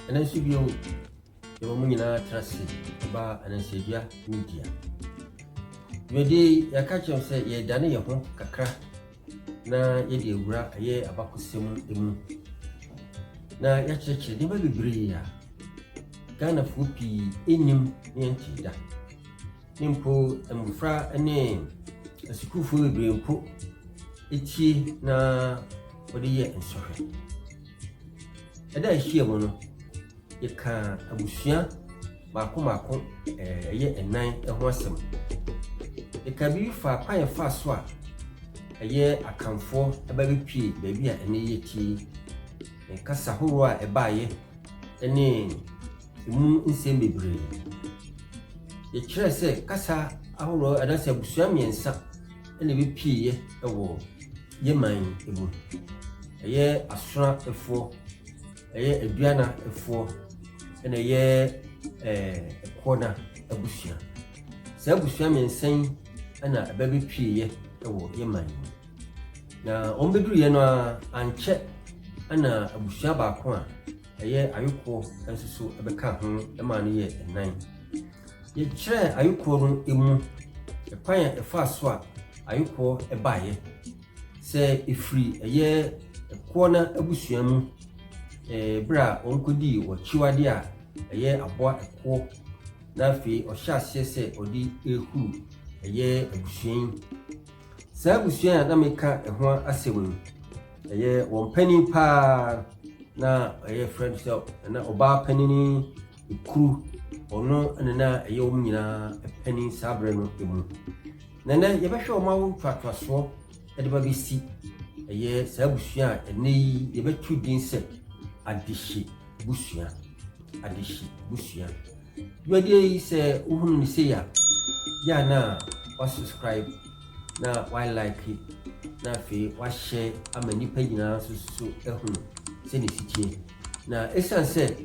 And then she be the woman in our trust about an Asia media. Medi, ya catch him say, ye done your home, Kakra. Na ye de wura ye abakusem emu na ya cheche de ba bebre ya Ghana fupi enim yenti da nimpo emufra ene asukufo bebre mpo etie na ode ye ensohwe eda ehie mo no ye ka abusua mako ye enan eho asem ye ka bi fa pan fa so a aye akamfo ababe pie baby a ene yeti kasa horo a ebaye ene emu nsem bebre ye kire se kasa ahoro adase abusua miensa ene be pie ewo yeman ebu aye asura efo aye aduana efo ene ye ekona abusua se abusua miensan ana ababe pie ewo yeman na ombeduru ye no anche ana abusua baako a eye ayuko ensusu ebeka ho ema no ye enan ye kire ayuko no emu ekwan efa so a ayuko ebaye se efri eye eko na abusua mu bra onkodi wo chiwade a eye aboa eko na fi ohya se odi ehu eye abusua sa abusua na meka eho asewun eye won pani pa na eye friend so na oba panini ikuru ono na eye om nyina pani sabre no emu na ye behwe o mawo twatwaso ede ba besi eye sa abusua ene ye betu din se Adehye busua yode se uhunu ni se ya na wa subscribe na why like it na fe wa share amani page na so ehunu se ni sitie na esanse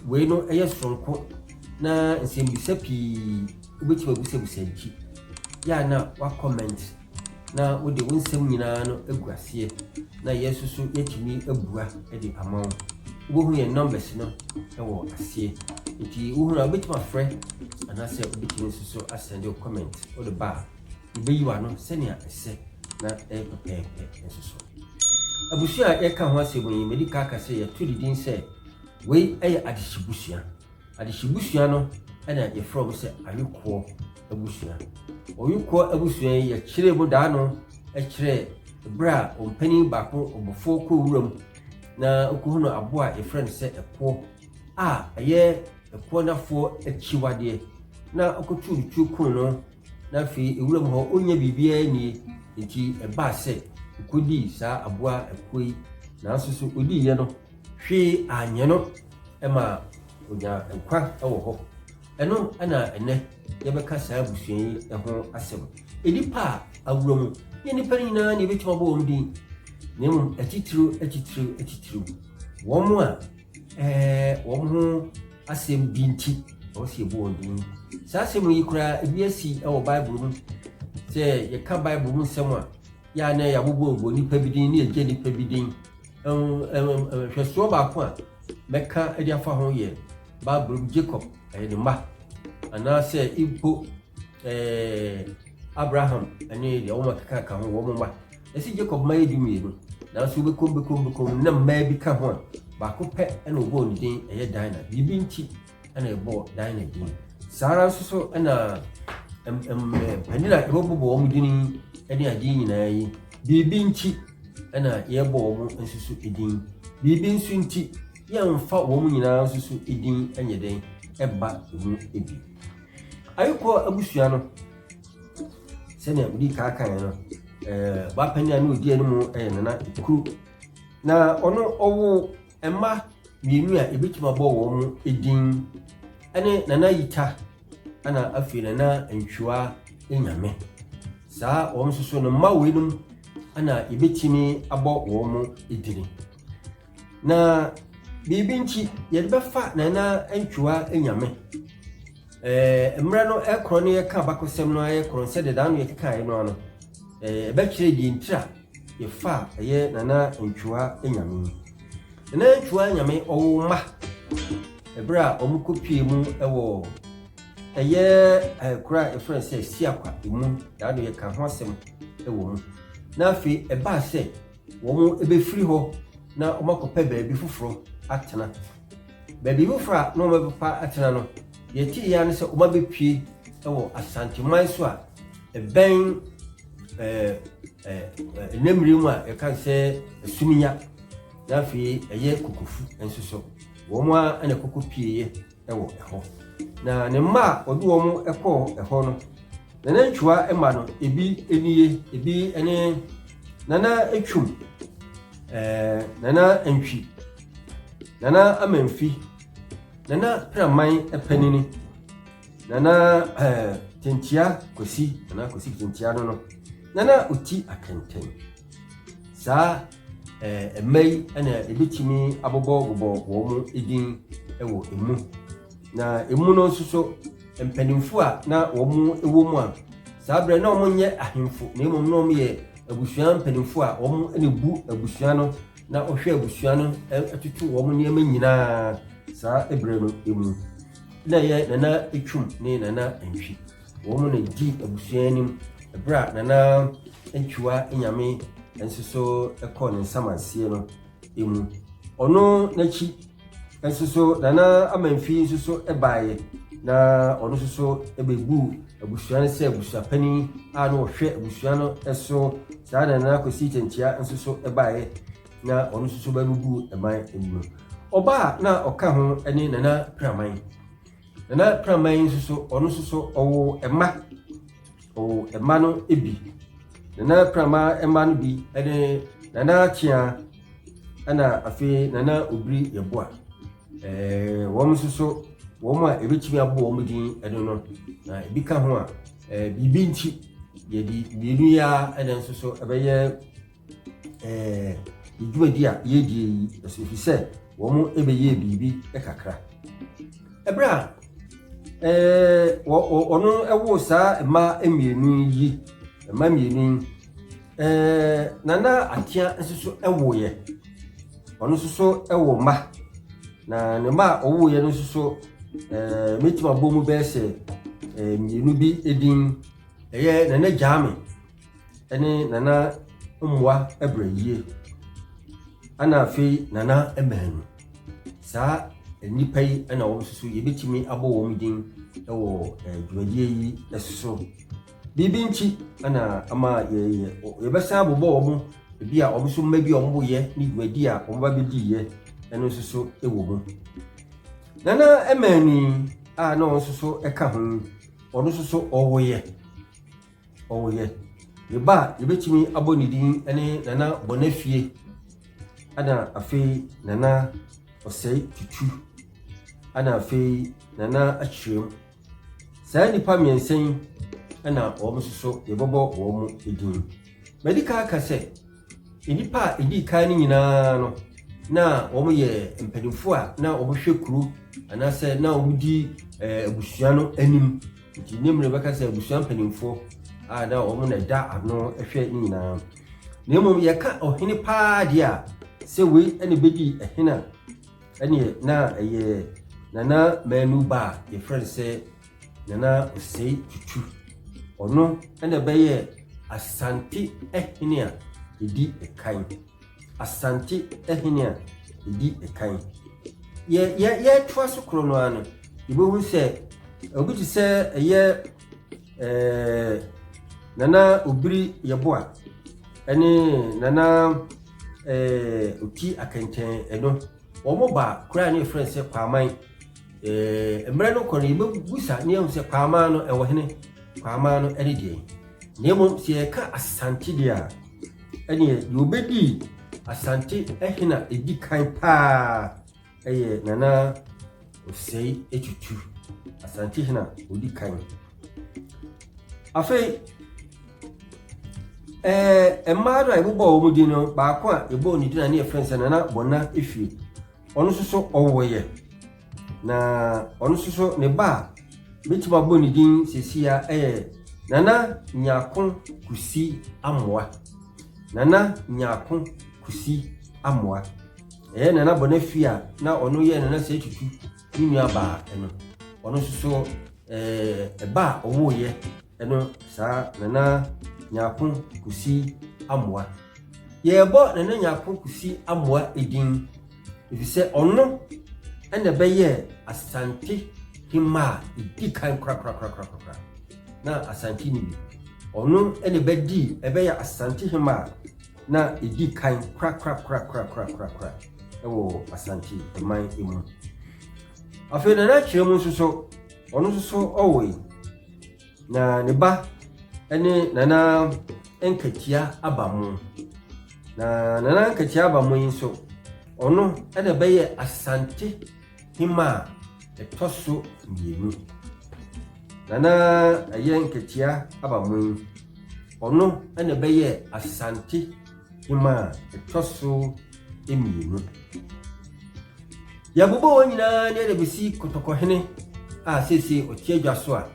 we no eye sonko na nsembisa pi ubeti babusa nchi ya na wa comment na wo de wonsem nyina no aguasie na yesusu yetimi abua e de amawo wo hu ye numbers no e wo asie nti wo hu na obeti ma frɛ anase obeti nsusu asende comment o de ba ibeyiwa no senia ese na pepepe nsusu abusua yeka ho asemu yi medical ka se ya tudidin se we eye Adehye busua no ana ye from se ayuko abusua oyuko abusua ye kire mu da no e kire bra ompani bako obofo ko wuram na okuhuno aboa e friend se eko a aye eko nafo achiwade na okoturutu kun no na fi ewuram ho onya bibia ni nti eba se kodi sa aboa ekoi na so odi ye no hwe anye no ema onya nkwa ewo ho eno ana ene ye beka sa abusua yi eho asem edipa awuram ye ni parina ni betuma bo omdin nemu atitru womu a womu asem binti o se bo omdin sa asem yi kura ebiasi ewo bible mu se ye ka bible mu nsem a ya na ya bobo nipa bidin ni eje nipa bidin hweso ba ko a meka edi afa ho ye bible Jacob ni ma ana se ipo Abraham ani de o makaka ka ho wo mo ma esi Jacob ma edumi no na so bekom na ma bi ka ho ba ko pe na obo ni din eye Dina bibi nti na ebo Dina din sara so na panila ebo bo wo mudini eni adi nyina yi bibi nti na ye bo wo nsusu edin bibi nsu nti ye mfa wo mu nyina nsusu edin enye den eba mu ebi ayuko abusua no sene udi kaka no ba panya no odi enu nana ikuru na ono owo emma mienu a ebetima bo wo mu edin ene nana yita ana afi nana ntwa enyame saa wo nsusu no ma wenum ana ebetimi abo wo mu edin na bibi nchi ye befa nana ntwa enyame emra no ekro ne ka bakosem no ayekro se de dan ye kika no no be kire di ntira ye fa ye nana ntwa enyame na ntwa enyame owo ma ebra omukopie mu ewo eye kura e friend say siakwa emu da no ye ka ho asem ewo mu na afi eba se wo mu ebefiri ho na omakopa baabi foforo atena baabi foforo no omabepa atena no ye ti ya ne se omabepie ewo Ashanti man so a ben nemri mu a ye kan se suminya na afi eye kokofu enso so wo mu a ene kokopie ewo eho na ne ma odu wo mu ekọ eho no na nantwa ema no ebi eniye ebi ene nana etwum nana entwi nana amamfi nana praman epanini nana tentia kosi nana kosi tentia no nana uti akenten sa emei ena ebitimi abobo wo mu edin ewo emu na emu no nso empanimfo a na wo mu ewo mu a sa bre na wo nye ahemfo na emu no ye abusua mpanimfo a wo mu ene bu abusua no na ohwe abusua no atutu wo mu niam nyina sa ebre no emu na ye nana etwum ne nana entwi wo mu na di abusua nim ebra nana entwa enyame enso ekọ ne nsamansie no emu ono nachi enso nana amamfi enso ebaye na ono so ebebu abusua ne se abusua pani a no hwe abusua no eso saa nana kosi tentia enso ebaye na ono so babubu eman emu oba na oka ho ene nana praman enso ono so owo ema no ebi nana prama ema no bi ene nana tia ana afi nana obri yeboa wom so wom a ebetimi abo wom din ene no na ebika ho a bibi nti ye di bienu ya ene so ebeye idwadi a ye di esofi se wom ebeye bibi ekakra ebra ono ewo sa ma emienu yi ma mienu nana atia nso ewo ye ono so ewo ma na ne ma owo ye no so metima bomu be se mienu bi edin eye nana jame ene nana umwa ebrayie ana fi nana emenu sa nipa yi ana wo so ye betimi abo wo mdin ewo dwuadie yi eso bibi nchi ana ama ye besa abobo wo mu ebi a obo so mma bi ombo ye ni dwuadie a omba bedi ye eno so ewo mu nana emani a na wo so eka ho ono so owo ye ye ba ye betimi abo ni din ene nana bonafie ana afi nana Osei Tutu ana afi nana achirem saa nipa miensen ana wo so yebobo wo mu edin medical ka se nipa edi kan ni nyina no na wo ye mpanimfo a na wo hwe kuru ana se na wo di abusua no anim nti nemre beka se abusua mpanimfo a na wo na da ano ehwe nyina na emom ye ka ohene pa dia se we ene bedi ehena ene na ye nana manu ba ye friend say nana Osei Tutu ono ene beye Ashanti ehene a edi ekan Ashanti ehene a edi ekan ye twa so kro no ano ibo se obi ti se ye nana obri yeboa ene nana uti akenten eno omo ba kura ne friend say kwaman emre no kori busa ne am say kwama no ewo hene kwama no ene die ne mom se ka Ashanti dia ene yo bedi Ashanti ehina edi kan pa eye nana Osei Tutu Ashanti hina odi kan afei emado ai bobo omo di no ba kwa ebo ni dina ne friend say nana bona efi ono so owoye na ono so ne ba metima boni din sesia nana nyakon kusi amoa nana nyakon kusi amoa nana bonafia na ono ye nana se tutu ni nua ba eno ono so ba owo ye eno sa nana nyakon kusi amoa ye bo nana nyakon kusi amoa edin ifise ono ene beye Asante hima idi kan kra na Asante ni bi ono ene bedi ebeye Asante hima na idi kan kra ewo Asante man emu afi na chiremu nso ono nso owe na ne ba ene nana enkatia abamu na nana enkatia abamu nso ono ene beye Asante hima etoso mienu nana aye enkatia abamu ono ene beye Asante hima etoso emienu ya bubo nyina ne besi kotokohene a sesi otiadwa so a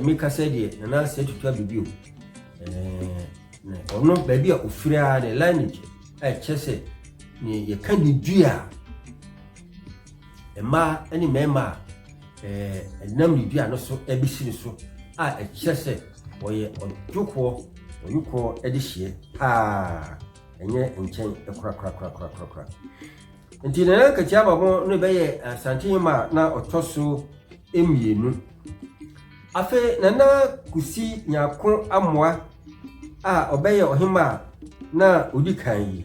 meka sedie nana se tutu abibio ono baby a ofira ne lineage chese ni ye kan dua ema ani mema nam ni dua no so ebisi so a chese oye oyuko edihye enye enchen ekra nti na katia babo no beye Asante hima na otoso emienu afe nana kusi nyakon amoa a obeye ohima na odikan yi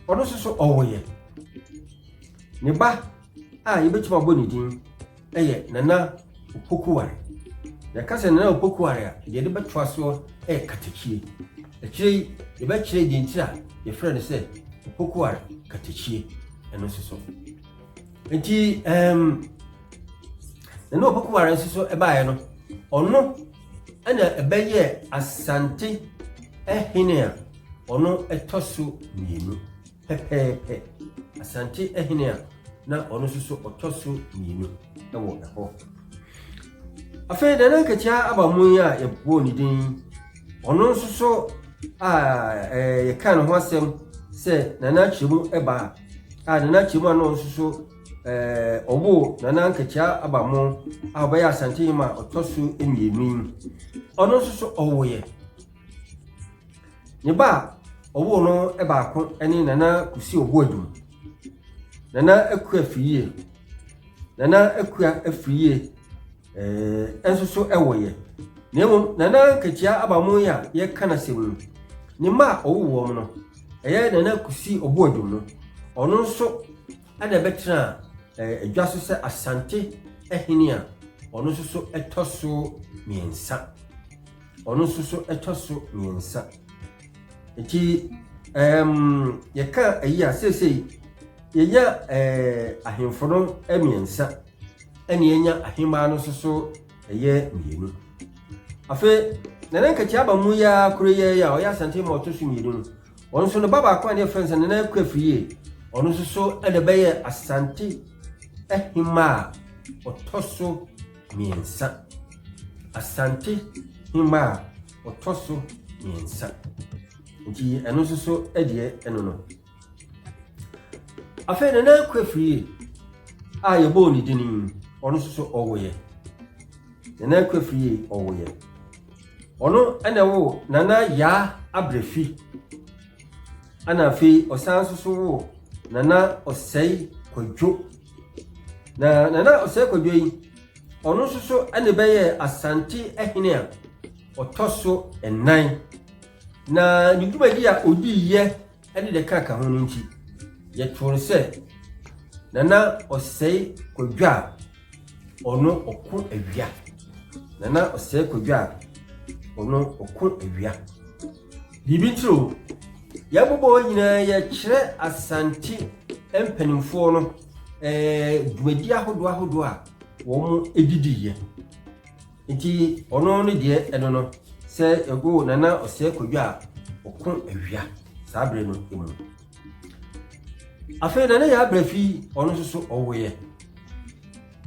ono so owoye ne ba a yebetuma boni din eye nana opokuware ya kase nana opokuware a ye de betwa so katechie echire yebe chire din tira ye friend say opokuware katechie eno so nti nana opokuware nso ebaye no ono ana ebeye Asante ehine a ono etoso mienu pepepe Asante ehine a na ono so otoso mienu ewo eho afa nana kacha abamu ya ebo ni din ono so ye kan ho asem se nana chimu eba nana chimu ano so obo nana kacha abamu abaya Asante hima otoso emienu ono so owoye ne ba owo no eba ko eni nana kusi obo adum nana akua fiye nana akua afiye enso so ewoye nemo nana kacha abamu ya ye kana semu ne ma owo no eye nana kusi obo adum no ono so ada betra adwaso se Asante ehini a ono so etoso miensa ono so etoso miensa enti yeka ayi a sesei yenya ahemfono emiensa eni yenya ahema no so eye mienu afe nana nkachi abamu ya kureye ya oya Asante hima otoso mienu ono so no baba akwa ne friends nana kwafiye ono so edebeye Asante ehima otoso miensa Asante hima otoso miensa nti eno so edie eno no afa nana kwafiye yebo ni dinin ono so owoye nana kwafiye owoye ono enewo nana ya abrefi ana fi osan so wo nana Osei Tutu na nana Osei Tutu yi ono so ene beye Asante ehine a otoso enan na nidumadi a odi ye ene de kaka ho nti ye tworo se nana Osei Tutu a ono oku awia nana Osei Tutu a ono oku awia bibi ntro ya bobo nyina ya kire Asante empanimfo no dumadi ahodo a wo edidiye nti ono no de eno no se ego nana Osei Tutu a oku awia sabre no emu afa nana ya abrafi ono so owoye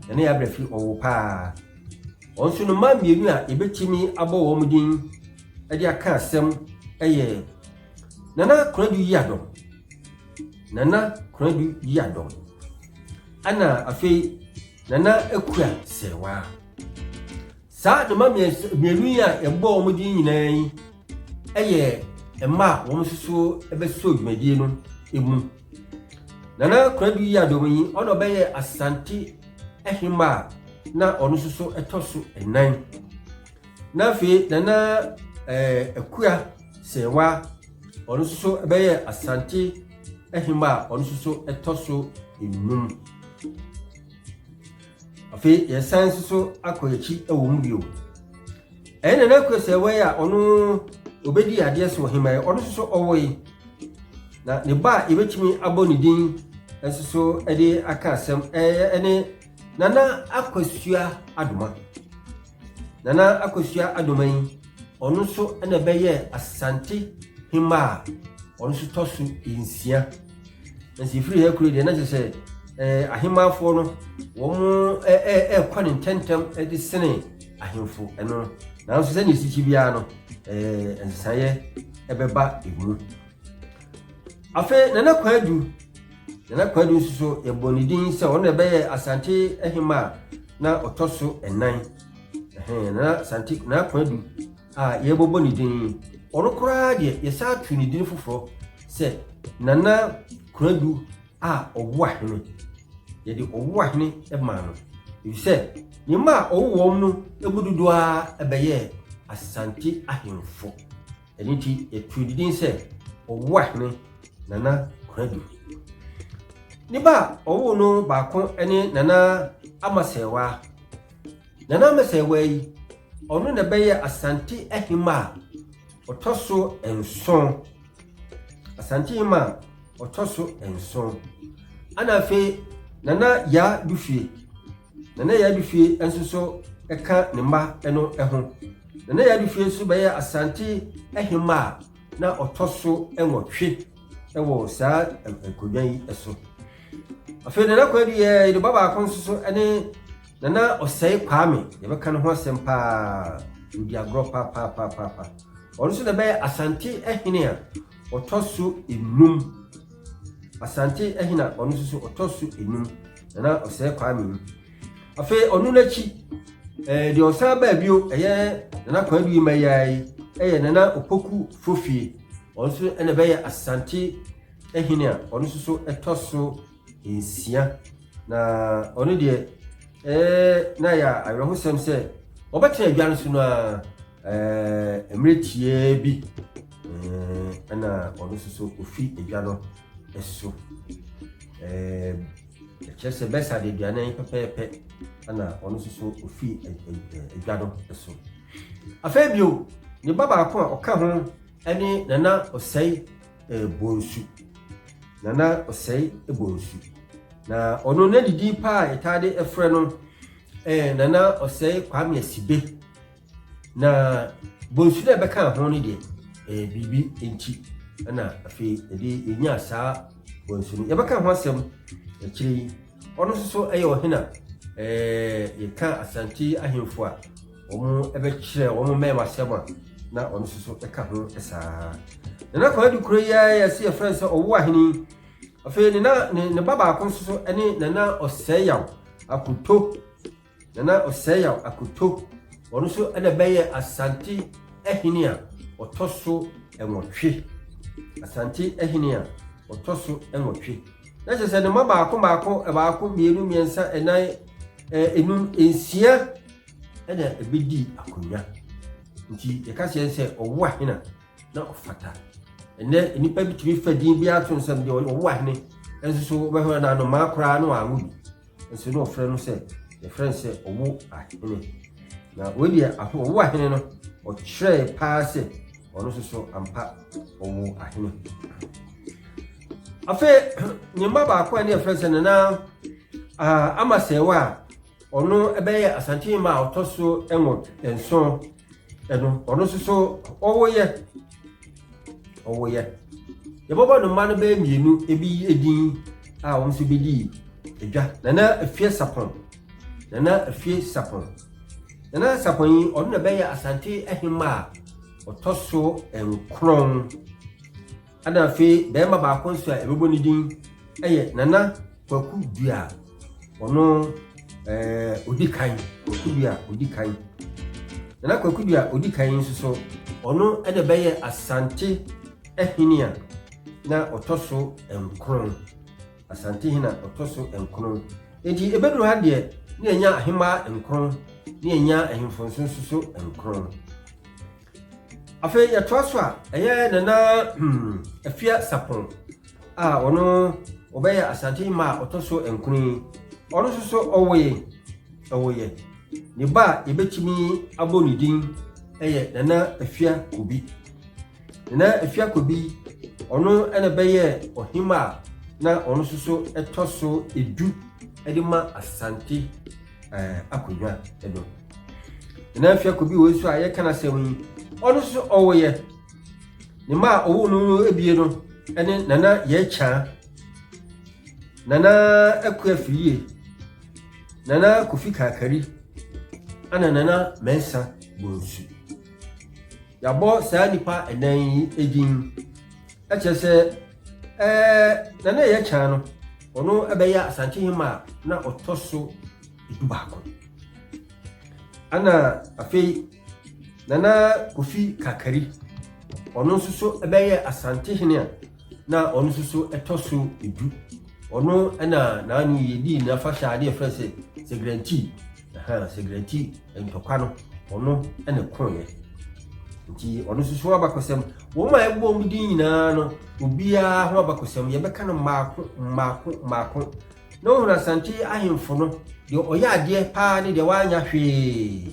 nana ya abrafi owo pa onso no ma mienu a ebetimi abo wo mudin ade aka asem eye nana kuradu yi ado Nana Kwedu Yadom. Ana afi Nana Ekua Sewa. Sa de ma mienu a ebo omudi nyina yi eye emma wo msusu ebeso dwumadi no emu. Nana Kwedu Yadom yi ono beye Asante ehima na ono susu etoso enan. Na fi Nana Ekua Sewa ono susu beye Asante ehima ono susu etoso enum. Afi yesan susu akoyechi ewom bio. Nana Ekua Sewa ya ono obedi ade so hima ono susu owoyi. Na ne ba ebetimi aboni din ensusu ede aka asem ene Nana Akosua Adoma. Nana Akosua Adoma yi ono so ene beye Asante hima ono so tosu insia. Nsi free hekuri de na se ahimafo no wo mu kwani tentem edi sene ahimfo eno na so se ne sichi bia no ensaye ebeba egu. Afe Nana Kwedu so ebonidin se ono beye Asante ehima na otoso enan. Na Asante na Kwedu yebobonidin ono kura de yesa tunidin foforo se Nana Kwedu owo ahene. Yedi owo ahene ema no. Yise ni ma owo no ebududu ebeye Asante ahemfo. Eniti tunidin se owo ahene Nana Kwedu. Niba owo no baako ene Nana Amasewa. Nana Amasewa yi ono na beye Asante ehima otoso enson. Asante ehima otoso enson. Ana fe Nana ya dufie. Nana ya dufie ensoso eka ne ma eno eho. Nana ya dufie so beye Asante ehima na otoso enwotwe ewo saa ekodwan yi eso. Afi Nana Kwedu ye de baba akonsoso ene Nana Osei Kwame yebeka no ho sempa udi agro pa. Ono so de be Asante ehine a otoso enum. Asante ehina ono so otoso enum. Nana Osei Kwame. Afi onu nachi de osa ba bio eye Nana Kwedu yi mayai eye Nana Opoku Fofie. Ono so ene be Asante ehine a ono so etoso insia. Na ono de na ya awehosem se obetena adwan so no emretie bi ana ono so ofi adwano eso chese besa de duane pepepe ana ono so ofi adwano eso. Afebio ni baba akon oka ho ene Nana Osei Bonsu. Nana Osei Bonsu. Na ono na didi pa etade efre no Nana Osei Kwame Asibe. Na Bonsu na beka ho ni de bibi enti na afi edi enya saa Bonsu no yebeka ho asem ekiri ono so ohina yeka Asante ahemfo a omo ebekire omo mema sema na ono so eka ho esa. Nana Kwedu kuro ya se efre so owo ahini. Afi ne baba akonsoso ene Nana Osei Akuto. Nana Osei Akuto ono so ene beye Asante ehine a otoso enwotwe. Asante ehine a otoso enwotwe. Na se ne maba baako mienu miensa enan enum ensia ene ebedi akonya. Nti ye ka se owo ahina na ofata. Ene nipa bitimi fadin bi ato nsam de owo ahene enso so be ho na no makra no awu bi enso no ofre no se the friend se owo ahene na we owo ahene no o kire pa se ono so ampa owo ahene. Afi nyimba ba akwa ne friend se na Amasewa ono ebeye Asante ma otoso enwo enso eno ono so owo ye yebobo no ma no be mienu ebi edin a won so bedi edwa Nana afie sapon. Nana afie sapon. Nana sapon yi ono na be ya Asante ehima otoso enkron. ana fe bema ba konso a ebebo ni din eye Nana Kwaku Dua ono odikan odikan Nana Kwaku Dua odikan nso so ono ede beye Asante Ehenia na otoso enkron Asante hina otoso enkron enti ebedru ha de ne enya ahema enkron ne enya ahemfonso so enkron afi ya toaso a eye Nana afia sapon a ono obeye Asante ma otoso enkron ono so owoye ne ba ebetimi abonidin eye Nana afia Kobi Nana afia Kobi ono ene beye ohima na ono so etoso edu edima Asante akonwa edo Nana afia Kobi wo so aye kana sem ono so owoye ne ma owo no ebie no ene Nana ye cha Nana akuafie Nana Kofi Kakari ana Nana Mensa Bonsu yabo saa nipa enan egin achese Nana ye cha no ono ebeya Asante hima na otoso edubako ana afei Nana Kofi Kakari ono so ebeya Asante hina na ono so etoso edu ono ena nanu yedi na fasha ade frese segranti segranti entokwa no ono ene konye nti ono so abakosem wo ma ebo mudi nyina no obia ho abakosem ye beka no maako no huna Asante ahemfo no de oya ade pa ne de wanya hwe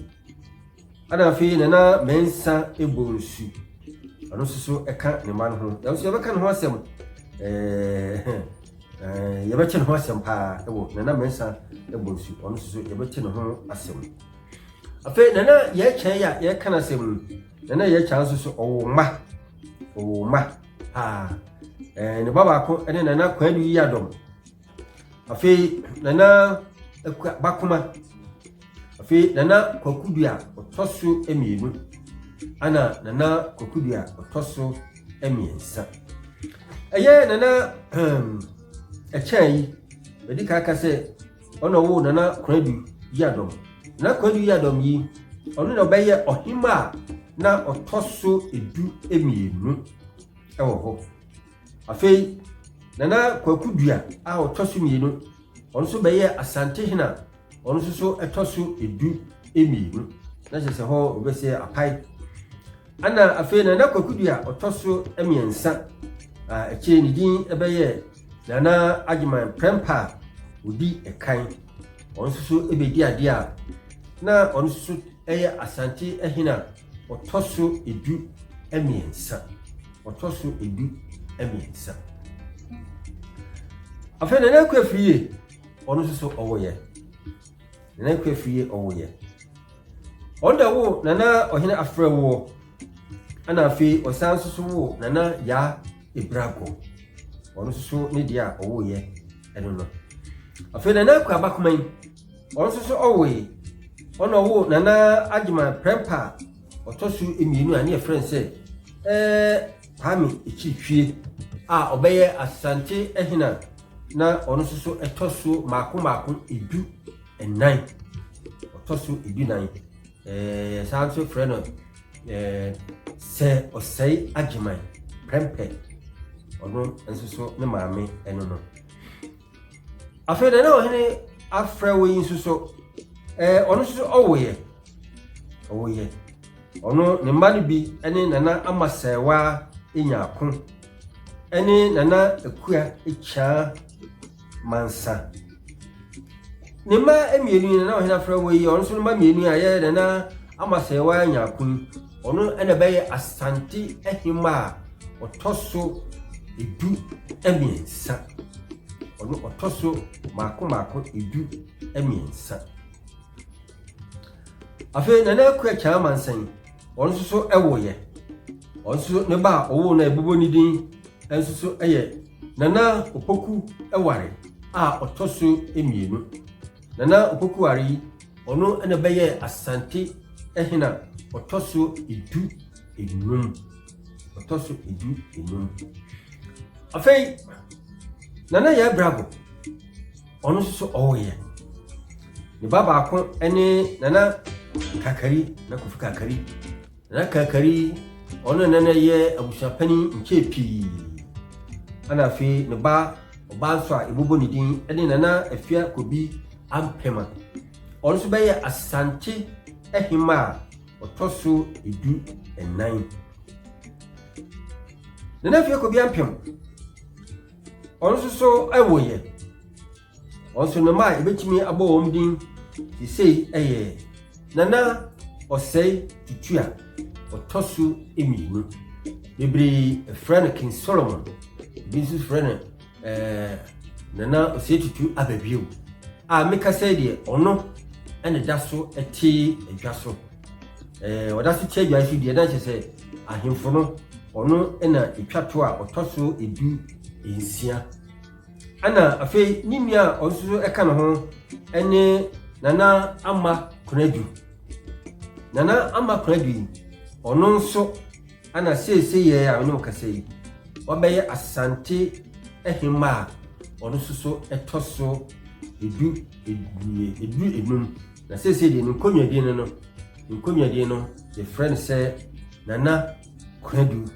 ana fe Nana Mensa ebonsu ono so eka ne man ho ya so beka no ho asem yabɛkye ne ho asɛm paa ewo Nana Mensa ebonsu ono so yabɛkye ne ho asɛm afi Nana ye kyen ya ye kana asɛm Nana ye kyen so owo ma ne baba ko ene Nana Kwanu yi adom afi Nana bakuma afi Nana Kwaku Dua otoso emienu ana Nana Kwaku Dua otoso emiensa eye Nana echai bedi kaka se ono wo Nana Kwanu yi adom na Kwanu yi adom yi ono na beye ohima na otoso edu emienu ewo ho afei Nana Kwaku Dua a otoso mienu ono so beye Asante hina ono so etoso edu emienu na se ho obese apai ana afei Nana Kwaku Dua otoso emiensa eche ni din ebeye Nana Agyeman Prempa odi ekan ono so ebedi ade a na ono so eye Asante ehina otoso edu emiensa afei Nana Akuafie ono so owoye Nana Akuafie owoye onda wo Nana ohina afrewo ana afei osan so wo Nana ya Ibrago ono so ne dia owoye eno no afei Nana Akuabakuman ono so owoye ono wo Nana Agyeman Prempa otoso emienu ani e friend say Kwame Echichwie a obeye Asante ehina na ono so etoso maako edu enan otoso edu nan sanso friend se Osei Agyeman Prempa ono enso ne maame eno no afei Nana ohene afrewo yin so ono so owoye ono ne mma no bi ene Nana Amasewa enyako ene Nana Akua echa mansa ne mma emienu Nana ohena afrewo yi ono so ne mma mienu aye Nana Amasewa enyako ono ene beye Asante ehima otoso edu emiensa ono otoso maako edu emiensa afei Nana Akua echa mansan ono so ewoye ono so ne ba owo na ebubo ni din enso so eye Nana Opoku eware a otoso emienu Nana Opoku ware ono ene beye Asante ehina otoso edu enum otoso edu enum afei nana ya brabo ono so owoye ne baba ko ene nana kakari na kofi kakari nana kakari ono nana ye abusua pani nchepi ana afei ne ba oba so a ebubo ne din ene nana afia kobi ampema ono so beye Asante ehima otoso edu enan nana afia kobi ampem ono so ewoye onso no ma ebetimi abo wom din sei eye Nana Osei Tutu I otoso emienu bebre friend King Solomon business friend Nana Osei Tutu ababio a meka say de ono ene daso eti adwaso wadaso tie adwaso de na che say ahemfo no ono ena etwato a otoso edu ensia ana afei nimia onso eka no ho ene Nana ama kunadu ono nso ana sese ye a no kasa yi wabeye Asante ehima ono so etoso edu enum na sese de nkonwade no the friend say Nana kunadu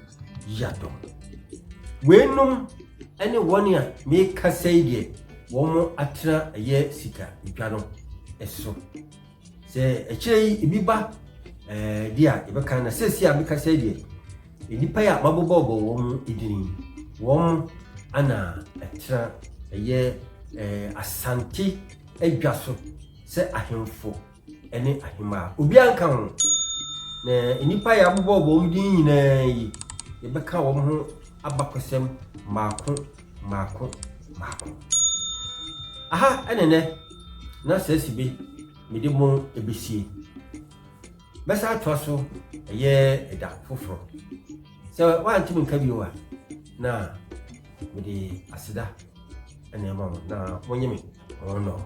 yado wenum ene woni a me kasa yi de womo atra ye sika edwa no eso se echei ibiba dia ibeka na sesi a beka say de enipa ya mabobobo wom idini wom ana etra ye Asante adwaso se ahemfo ene ahema obi anka ho na enipa ya mabobobo wom din nyina yi ibeka wom ho abakosem mako aha enene na sesi bi mede mo ebesie besa atwaso ye eda foforo so wa antimi nka biwa na mede asida ene ma na wonyeme ono